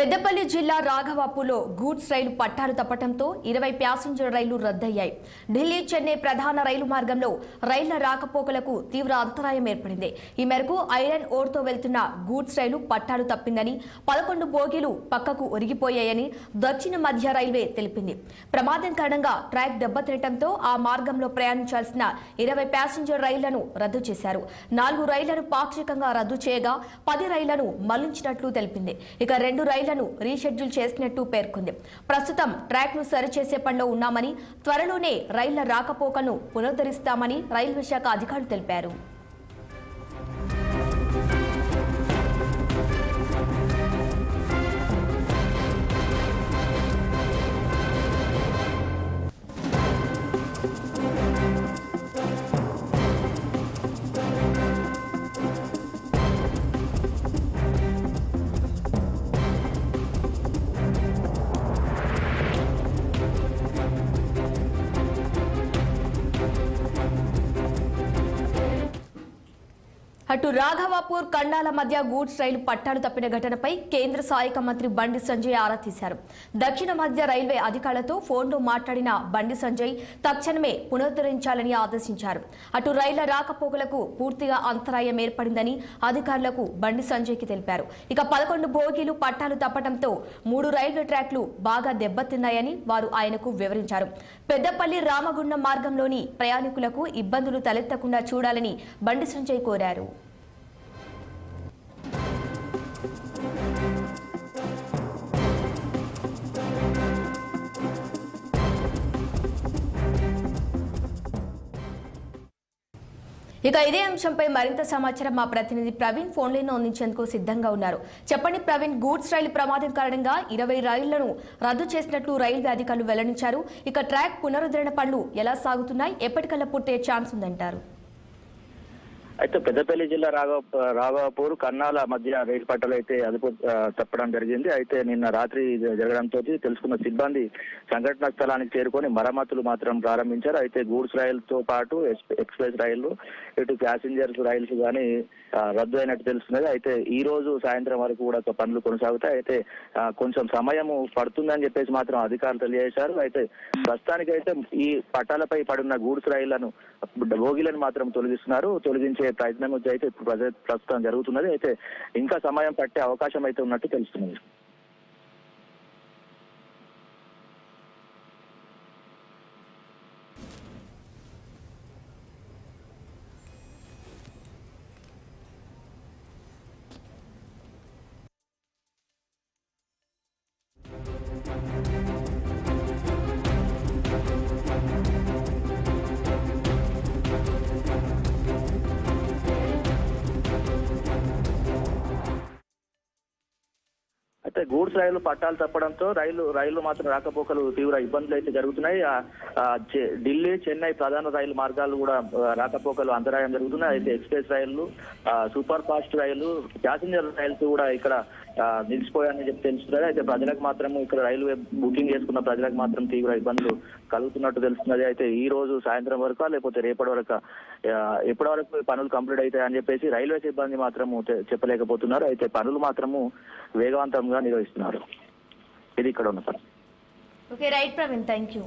పెద్దపల్లి జిల్లా రాఘవాపూర్లో గూడ్స్ రైలు పట్టాలు తప్పటంతో 20 ప్యాసింజర్ రైళ్లు రద్దయ్యాయి. ఢిల్లీ చెన్నై ప్రధాన రైలు మార్గంలో రైళ్ల రాకపోకలకు తీవ్ర అంతరాయం ఏర్పడింది. ఈ మేరకు ఐరన్ ఓర్తో వెళ్తున్న గూడ్స్ రైలు పట్టాలు తప్పిందని 11 బోగీలు పక్కకు ఒరిగిపోయాయని దక్షిణ మధ్య రైల్వే తెలిపింది. ప్రమాదం కారణంగా ట్రాక్ దెబ్బతినటంతో ఆ మార్గంలో ప్రయాణించాల్సిన 20 ప్యాసింజర్ రైళ్లను రద్దు చేశారు. 4 రైళ్లను పాక్షికంగా రద్దు చేయగా 10 రైళ్లను మళ్లించినట్లు తెలిపింది. ఇక 2 రైళ్లను రీషెడ్యూల్ చేసినట్టు పేర్కొంది. ప్రస్తుతం ట్రాక్ ను సరిచేసే పనిలో ఉన్నామని, త్వరలోనే రైళ్ల రాకపోకలను పునరుద్ధరిస్తామని రైల్వే శాఖ అధికారులు తెలిపారు. అటు రాఘవాపూర్ కండాల మధ్య గూడ్స్ రైలు పట్టాలు తప్పిన ఘటనపై కేంద్ర సహాయక మంత్రి బండి సంజయ్ ఆరా తీశారు. దక్షిణ మధ్య రైల్వే అధికారులతో ఫోన్లో మాట్లాడిన బండి సంజయ్ తక్షణమే పునరుద్ధరించాలని ఆదేశించారు. అటు రైళ్ల రాకపోకలకు పూర్తిగా అంతరాయం ఏర్పడిందని అధికారులకు బండి సంజయ్కి తెలిపారు. ఇక 11 బోగీలు పట్టాలు తప్పడంతో 3 రైల్వే ట్రాక్లు బాగా దెబ్బతిన్నాయని వారు ఆయనకు వివరించారు. పెద్దపల్లి రామగుండం మార్గంలోని ప్రయాణికులకు ఇబ్బందులు తలెత్తకుండా చూడాలని బండి సంజయ్ కోరారు. ఇక ఇదే అంశంపై మరింత సమాచారం మా ప్రతినిధి ప్రవీణ్ ఫోన్ లైన్ అందించేందుకు సిద్ధంగా ఉన్నారు. చెప్పండి ప్రవీణ్, గూడ్స్ రైలు ప్రమాదం కారణంగా 20 రైళ్లను రద్దు చేసినట్లు రైల్వే అధికారులు వెల్లడించారు. ఇక ట్రాక్ పునరుద్ధరణ పనులు ఎలా సాగుతున్నాయి, ఎప్పటికల్లా పూర్తయ్యే ఛాన్స్ ఉందంటారు? అయితే పెద్దపల్లి జిల్లా రాఘవాపూర్ కన్నాల మధ్య రైలు పట్టాలు అయితే అదుపు తప్పడం జరిగింది. అయితే నిన్న రాత్రి జరగడంతో తెలుసుకున్న సిబ్బంది సంఘటనా స్థలానికి చేరుకొని మరమ్మతులు మాత్రం ప్రారంభించారు. అయితే గూడ్స్ రైలుతో పాటు ఎక్స్ప్రెస్ రైళ్లు, ఇటు ప్యాసింజర్స్ రైల్స్ కానీ రద్దు అయినట్టు తెలుస్తున్నది. అయితే ఈ రోజు సాయంత్రం వరకు కూడా పనులు కొనసాగుతాయి. అయితే కొంచెం సమయం పడుతుందని చెప్పేసి మాత్రం అధికారులు తెలియజేశారు. అయితే ప్రస్తుతానికైతే ఈ పట్టాలపై పడున్న గూడ్స్ రైళ్లను బోగీలను మాత్రం తొలగించే ప్రయత్నం అయితే ప్రస్తుతం జరుగుతున్నది. అయితే ఇంకా సమయం పట్టే అవకాశం అయితే ఉన్నట్టు తెలుస్తున్నది. అయితే గూడ్స్ రైలు పట్టాలు తప్పడంతో రైలు మాత్రం రాకపోకలు తీవ్ర ఇబ్బందులు అయితే జరుగుతున్నాయి. ఢిల్లీ చెన్నై ప్రధాన రైలు మార్గాలు కూడా రాకపోకలు అంతరాయం జరుగుతున్నాయి. అయితే ఎక్స్ప్రెస్ రైళ్లు, సూపర్ ఫాస్ట్ రైళ్లు, ప్యాసింజర్ రైల్స్ కూడా ఇక్కడ నిలిచిపోయాయని చెప్పి తెలుస్తున్నది. అయితే ప్రజలకు మాత్రం ఇక్కడ రైల్వే బుకింగ్ చేసుకున్న ప్రజలకు మాత్రం తీవ్ర ఇబ్బందులు కలుగుతున్నట్టు తెలుస్తున్నది. అయితే ఈ రోజు సాయంత్రం వరకు లేకపోతే ఎప్పటి వరకు పనులు కంప్లీట్ అవుతాయని చెప్పేసి రైల్వే సిబ్బంది మాత్రము చెప్పలేకపోతున్నారు. అయితే పనులు మాత్రము వేగవంతంగా నిర్వహిస్తున్నారు. ఇది ఇక్కడ ఉన్న పని. Okay, right Praveen, thank you.